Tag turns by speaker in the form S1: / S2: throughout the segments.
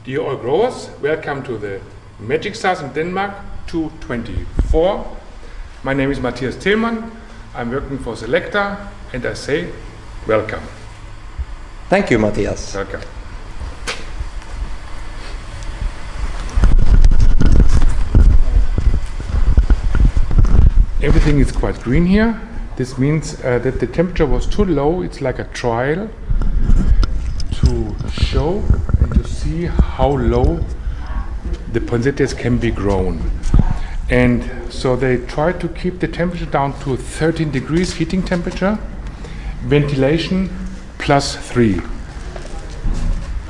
S1: Dear oil growers, welcome to the Magic Stars in Denmark 2024. My name is Matthias Tillmann. I'm working for Selecta and I say welcome.
S2: Thank you, Matthias.
S1: Welcome. Everything is quite green here. This means that the temperature was too low. It's like a trial to show and to see how low the poinsettias can be grown. And so they try to keep the temperature down to 13 degrees heating temperature, ventilation +3.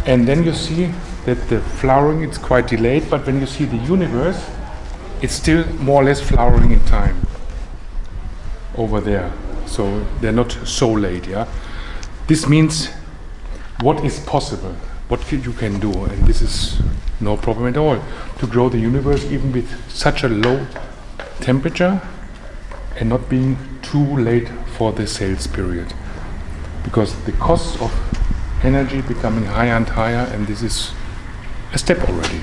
S1: And then you see that the flowering is quite delayed, but when you see the universe, it's still more or less flowering in time over there. So they're not so late, yeah. This means what is possible, what you can do, and this is no problem at all to grow the universe even with such a low temperature and not being too late for the sales period, because the costs of energy becoming higher and higher, and this is a step already,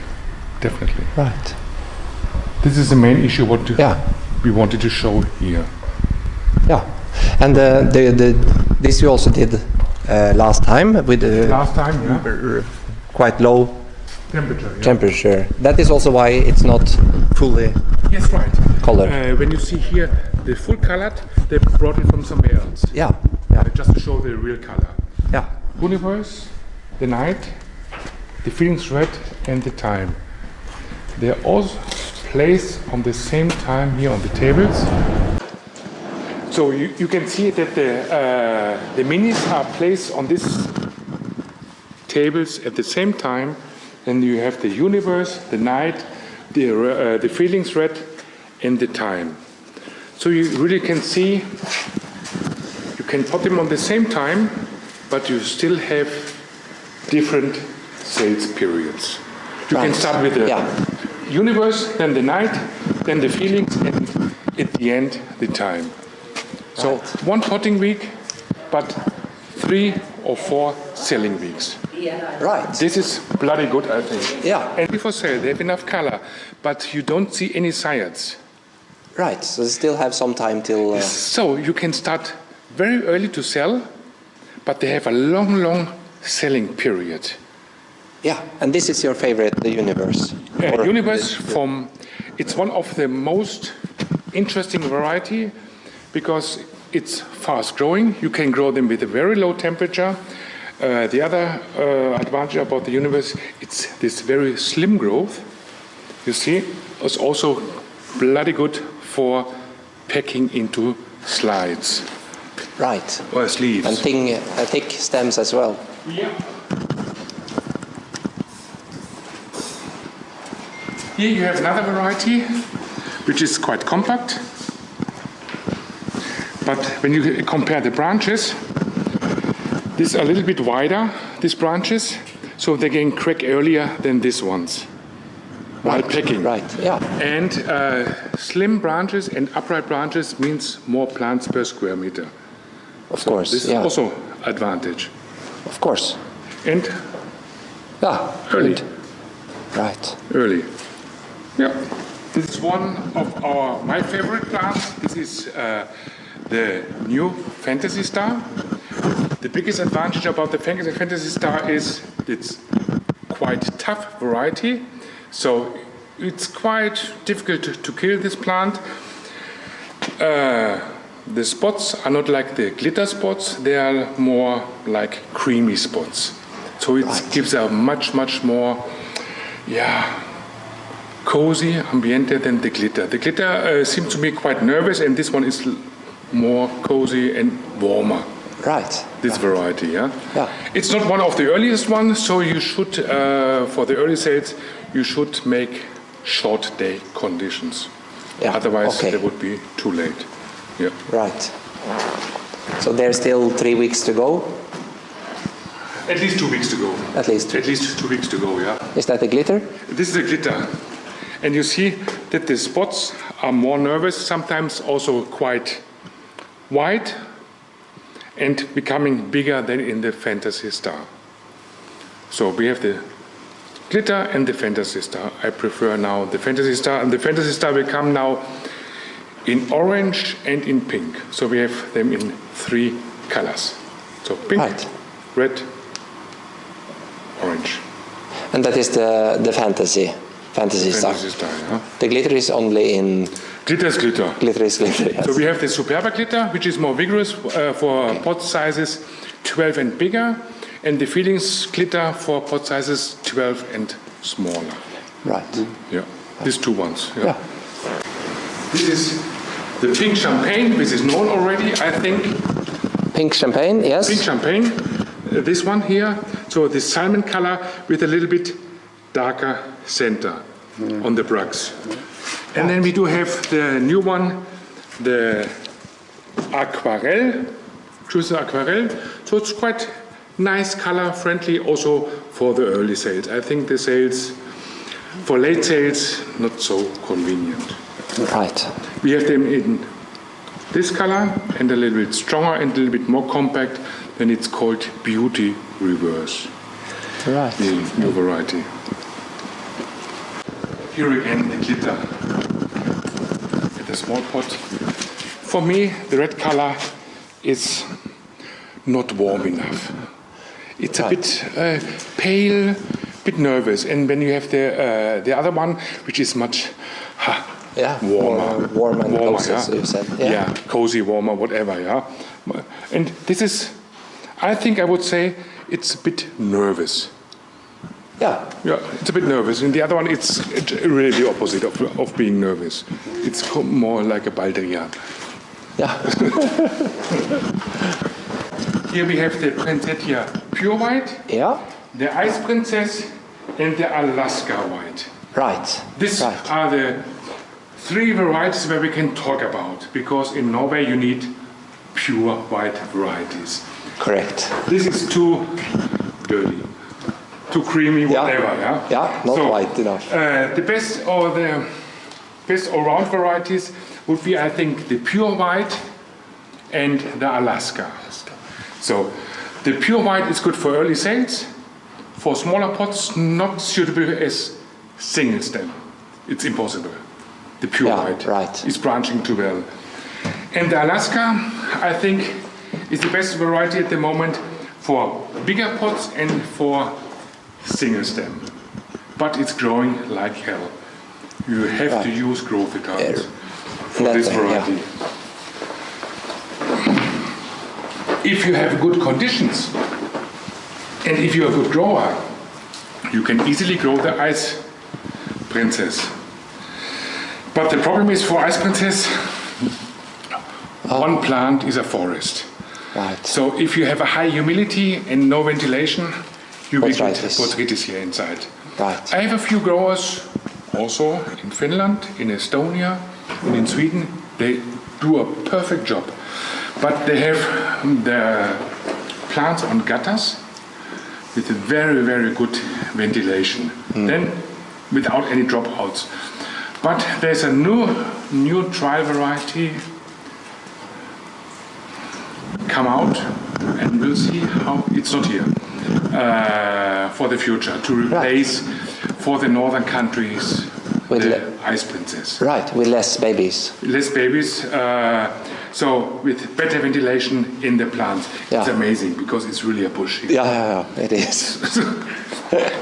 S1: definitely.
S2: Right.
S1: This is the main issue what we wanted to show here.
S2: Yeah, and this you also did last time with quite low temperature. That is also why it's not fully colored.
S1: When you see here the full colored, they brought it from somewhere else.
S2: Yeah.
S1: Just to show the real color.
S2: Yeah.
S1: Universe, the night, the feelings red, and the time. They are all placed on the same time here on the tables. So you can see that the minis are placed on these tables at the same time. And you have the universe, the night, the feelings red, and the time. So you really can see, you can put them on the same time, but you still have different sales periods. You can start with the universe, then the night, then the feelings, and at the end, the time. So one potting week, but 3 or 4 selling weeks.
S2: Right.
S1: This is bloody good, I think.
S2: Yeah.
S1: And before sale, they have enough color, but you don't see any sciads.
S2: Right. So they still have some time till.
S1: So you can start very early to sell, but they have a long selling period.
S2: Yeah. And this is your favorite, the universe.
S1: Universe it's one of the most interesting variety because it's fast growing. You can grow them with a very low temperature. The other advantage about the universe, it's this very slim growth. You see, it's also bloody good for packing into slides.
S2: Right.
S1: Or sleeves.
S2: And thick stems as well.
S1: Yeah. Here you have another variety, which is quite compact. But when you compare the branches, these are a little bit wider, these branches, so they can crack earlier than these ones while packing.
S2: Right, yeah.
S1: And slim branches and upright branches means more plants per square meter.
S2: Of course,
S1: this is also advantage.
S2: Of course.
S1: And early.
S2: Good. Right.
S1: Early. Yeah. This is one of my favorite plants. This is the new Fantasy Star. The biggest advantage about the Fantasy Star is it's quite tough variety, so it's quite difficult to kill this plant. The spots are not like the glitter spots, they are more like creamy spots. So it gives a much more cozy ambiente than the glitter. The glitter seems to be quite nervous, and this one is more cozy and warmer.
S2: Right.
S1: This variety, yeah. It's not one of the earliest ones, so you should, for the early sales, you should make short day conditions. Otherwise, they would be too late. Yeah.
S2: Right. So there's still 3 weeks to go.
S1: At least 2 weeks to go.
S2: At least
S1: 2 weeks to go. Yeah.
S2: Is that a glitter?
S1: This is a glitter, and you see that the spots are more nervous, sometimes also quite white, and becoming bigger than in the Fantasy Star. So we have the Glitter and the Fantasy Star. I prefer now the Fantasy Star, and the Fantasy Star will come now in orange and in pink. So we have them in 3 colors. So pink, red, orange.
S2: And that is the Fantasy Star.
S1: Yeah.
S2: The glitter is only in...
S1: Glitter is glitter.
S2: Glitter is glitter, yes.
S1: So we have the Superba glitter, which is more vigorous for pot sizes 12 and bigger, and the Feelings glitter for pot sizes 12 and smaller.
S2: Right.
S1: Yeah, these 2 ones. Yeah. This is the pink champagne, which is known already, I think.
S2: Pink champagne, yes.
S1: Pink champagne, this one here. So the salmon color with a little bit darker center on the brugs. And then we do have the new one, the aquarelle, choose the aquarelle. So it's quite nice color, friendly also for the early sales. I think the sales, for late sales, not so convenient.
S2: Right.
S1: We have them in this color and a little bit stronger and a little bit more compact, then it's called Beauty Reverse.
S2: Right.
S1: The new variety. Here again the glitter with a small pot. For me the red color is not warm enough. It's a bit pale, bit nervous, and when you have the other one, which is much
S2: warm and cozy,
S1: yeah.
S2: So you said.
S1: Yeah, cozy, warmer, whatever. Yeah, and this is, I think I would say, it's a bit nervous.
S2: Yeah.
S1: Yeah, it's a bit nervous. And the other one, it's really the opposite of being nervous. It's more like a Baldrian.
S2: Yeah.
S1: Here we have the Poinsettia Pure White, the Ice Princess, and the Alaska White.
S2: Right.
S1: These are the 3 varieties where we can talk about, because in Norway you need pure white varieties.
S2: Correct.
S1: This is too dirty, too creamy, whatever.
S2: Yeah, not white enough.
S1: The best or the best all-round varieties would be, I think, the pure white and the Alaska. So the pure white is good for early sales. For smaller pots, not suitable as single stem. It's impossible. The pure white is branching too well. And the Alaska, I think, is the best variety at the moment for bigger pots and for single stem. But it's growing like hell. You have to use growth retardants for this variety. If you have good conditions and if you're a good grower, you can easily grow the Ice Princess. But the problem is for Ice Princess, one plant is a forest.
S2: Right.
S1: So if you have a high humidity and no ventilation, you will get botrytis here inside.
S2: Right.
S1: I have a few growers also in Finland, in Estonia, and in Sweden. They do a perfect job. But they have the plants on gutters with a very, very good ventilation. Then without any dropouts. But there's a new trial variety come out, and we'll see how it's not here for the future to replace for the northern countries with the Ice Princess.
S2: Right, with less babies.
S1: Less babies. So with better ventilation in the plant. It's amazing because it's really a bush here.
S2: Yeah, it is.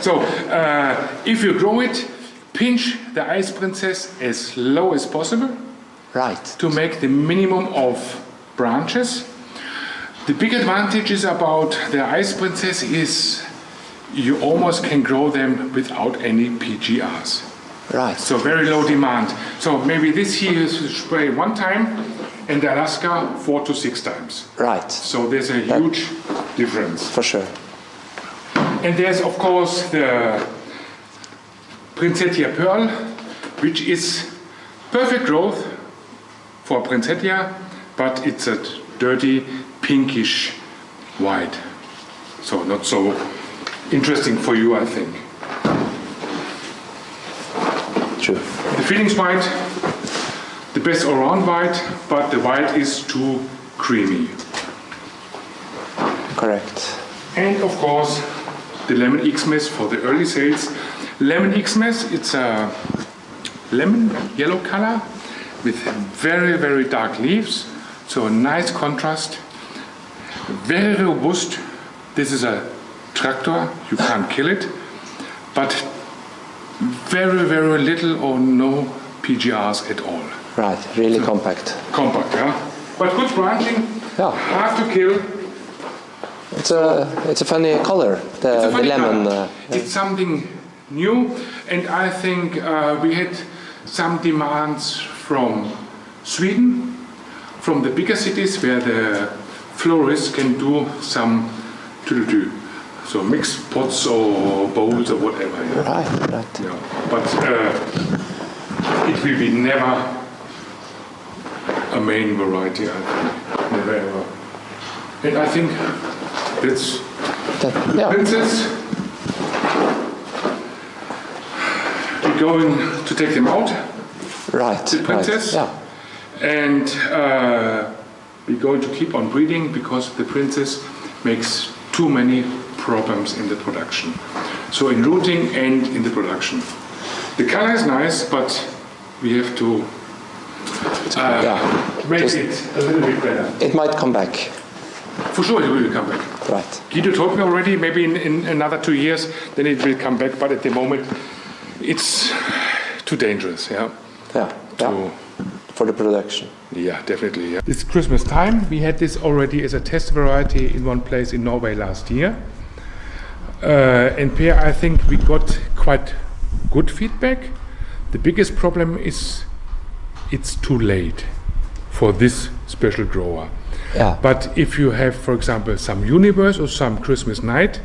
S1: So if you grow it, pinch the Ice Princess as low as possible.
S2: Right.
S1: To make the minimum of branches. The big advantage is about the Ice Princess is you almost can grow them without any PGRs.
S2: Right.
S1: So very low demand. So maybe this here is spray 1 time and the Alaska 4 to 6 times.
S2: Right.
S1: So there's a huge difference.
S2: For sure.
S1: And there's of course the Poinsettia Pearl, which is perfect growth for Poinsettia, but it's a dirty pinkish white. So not so interesting for you, I think.
S2: True.
S1: The Feelings white, the best all-round white, but the white is too creamy.
S2: Correct.
S1: And of course, the Lemon Xmas for the early sales. Lemon Xmas, it's a lemon yellow color with very, very dark leaves. So a nice contrast. Very robust. This is a tractor, you can't kill it. But very, very little or no PGRs at all.
S2: Right, really compact.
S1: Compact, yeah. But good branching, hard to kill.
S2: It's a funny color, the lemon.
S1: It's something new, and I think we had some demands from Sweden, from the bigger cities where the florists can do some to-do. So mixed pots or bowls or whatever. Yeah.
S2: Right.
S1: Yeah. But it will be never a main variety, I think. Never ever. And I think that's the princess. We're going to take them out.
S2: Right.
S1: The princess.
S2: Right. Yeah.
S1: And we're going to keep on breeding because the princess makes too many problems in the production. So in rooting and in the production. The color is nice, but we have to make it a little bit better.
S2: It might come back.
S1: For sure it will come back.
S2: Right.
S1: Guido told me already, maybe in another 2 years, then it will come back, but at the moment it's too dangerous,
S2: Yeah. For the production.
S1: Yeah, definitely. Yeah. It's Christmas time. We had this already as a test variety in one place in Norway last year. And Per, I think we got quite good feedback. The biggest problem is it's too late for this special grower.
S2: Yeah.
S1: But if you have, for example, some universe or some Christmas night,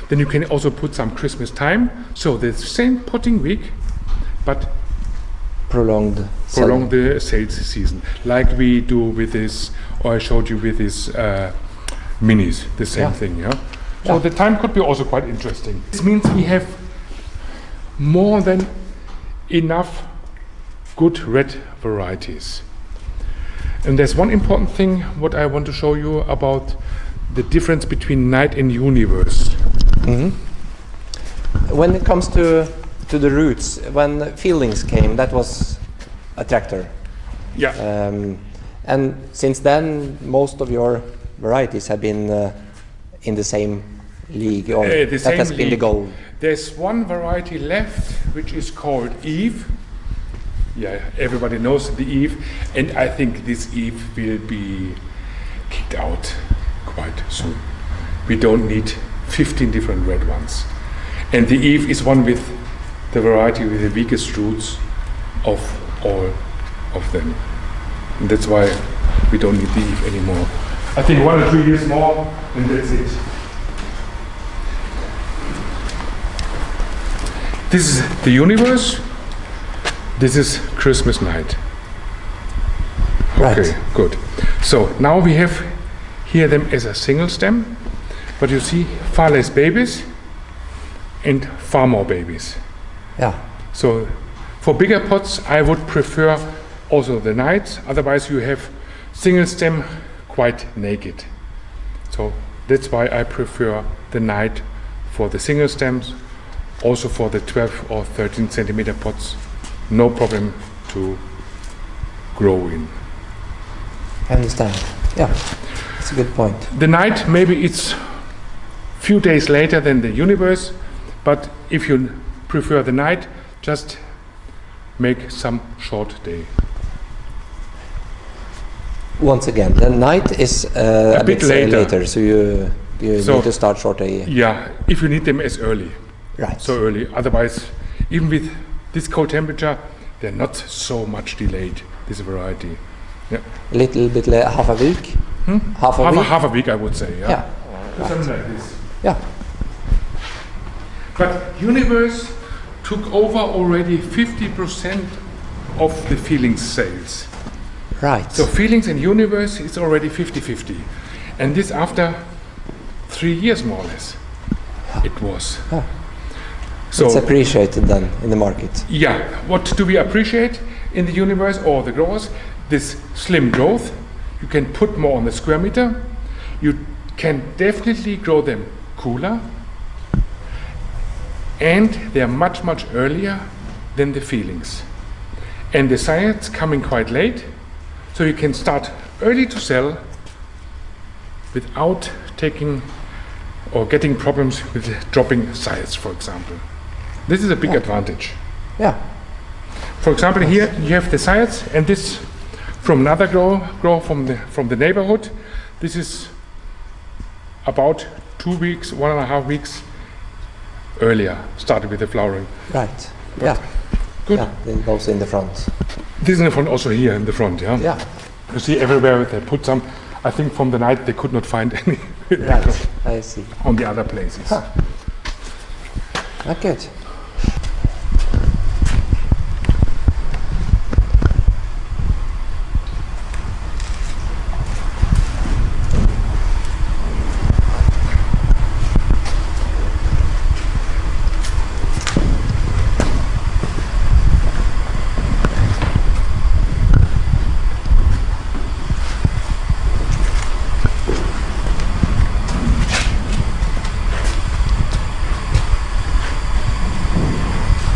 S1: then you can also put some Christmas time. So the same potting week, but
S2: prolong
S1: the sales season, like we do with this, or I showed you with this minis, the same thing. Yeah. So the time could be also quite interesting. This means we have more than enough good red varieties. And there's one important thing what I want to show you about the difference between night and universe.
S2: Mm-hmm. When it comes to the roots, when Feelings came, that was a tractor.
S1: Yeah.
S2: And since then, most of your varieties have been in the same league, or that has been the goal.
S1: There's one variety left, which is called Eve. Yeah, everybody knows the Eve, and I think this Eve will be kicked out quite soon. We don't need 15 different red ones. And the Eve is one with the variety with the weakest roots of all of them. And that's why we don't need the Eve anymore. I think 1 or 2 years more, and that's it. This is the universe. This is Christmas night. Okay, good. So now we have here them as a single stem, but you see far less babies and far more babies.
S2: Yeah.
S1: So for bigger pots, I would prefer also the night. Otherwise, you have single stem quite naked. So that's why I prefer the night for the single stems. Also for the 12 or 13 centimeter pots, no problem to grow in.
S2: I understand. Yeah, that's a good point.
S1: The night, maybe it's few days later than the universe, but if you prefer the night, just make some short day.
S2: Once again, the night is a bit later, so you need to start short day.
S1: Yeah, if you need them as early.
S2: Right.
S1: So early. Otherwise, even with this cold temperature, they're not so much delayed, this variety. Yeah.
S2: A little bit half a week? Half
S1: a week, I would say. Yeah.
S2: Right.
S1: Something like this.
S2: Yeah.
S1: But Universe took over already 50% of the Feelings sales.
S2: Right.
S1: So Feelings and Universe is already 50-50. And this after 3 years more or less. It was.
S2: Yeah. So it's appreciated then in the market.
S1: Yeah. What do we appreciate in the Universe or the growers? This slim growth. You can put more on the square meter. You can definitely grow them cooler. and they are much earlier than the feelings. And the science coming quite late, so you can start early to sell without taking or getting problems with dropping size, for example. This is a big advantage.
S2: Yeah.
S1: For example, here you have the sides, and this from another grow from the neighborhood. This is about 2 weeks, 1.5 weeks earlier started with the flowering.
S2: Right.
S1: But
S2: yeah.
S1: Good.
S2: Yeah. It goes in the front.
S1: This is in the front, also here in the front. Yeah.
S2: Yeah.
S1: You see everywhere they put some. I think from the night they could not find any.
S2: Right. I see.
S1: On the other places.
S2: Huh. Good.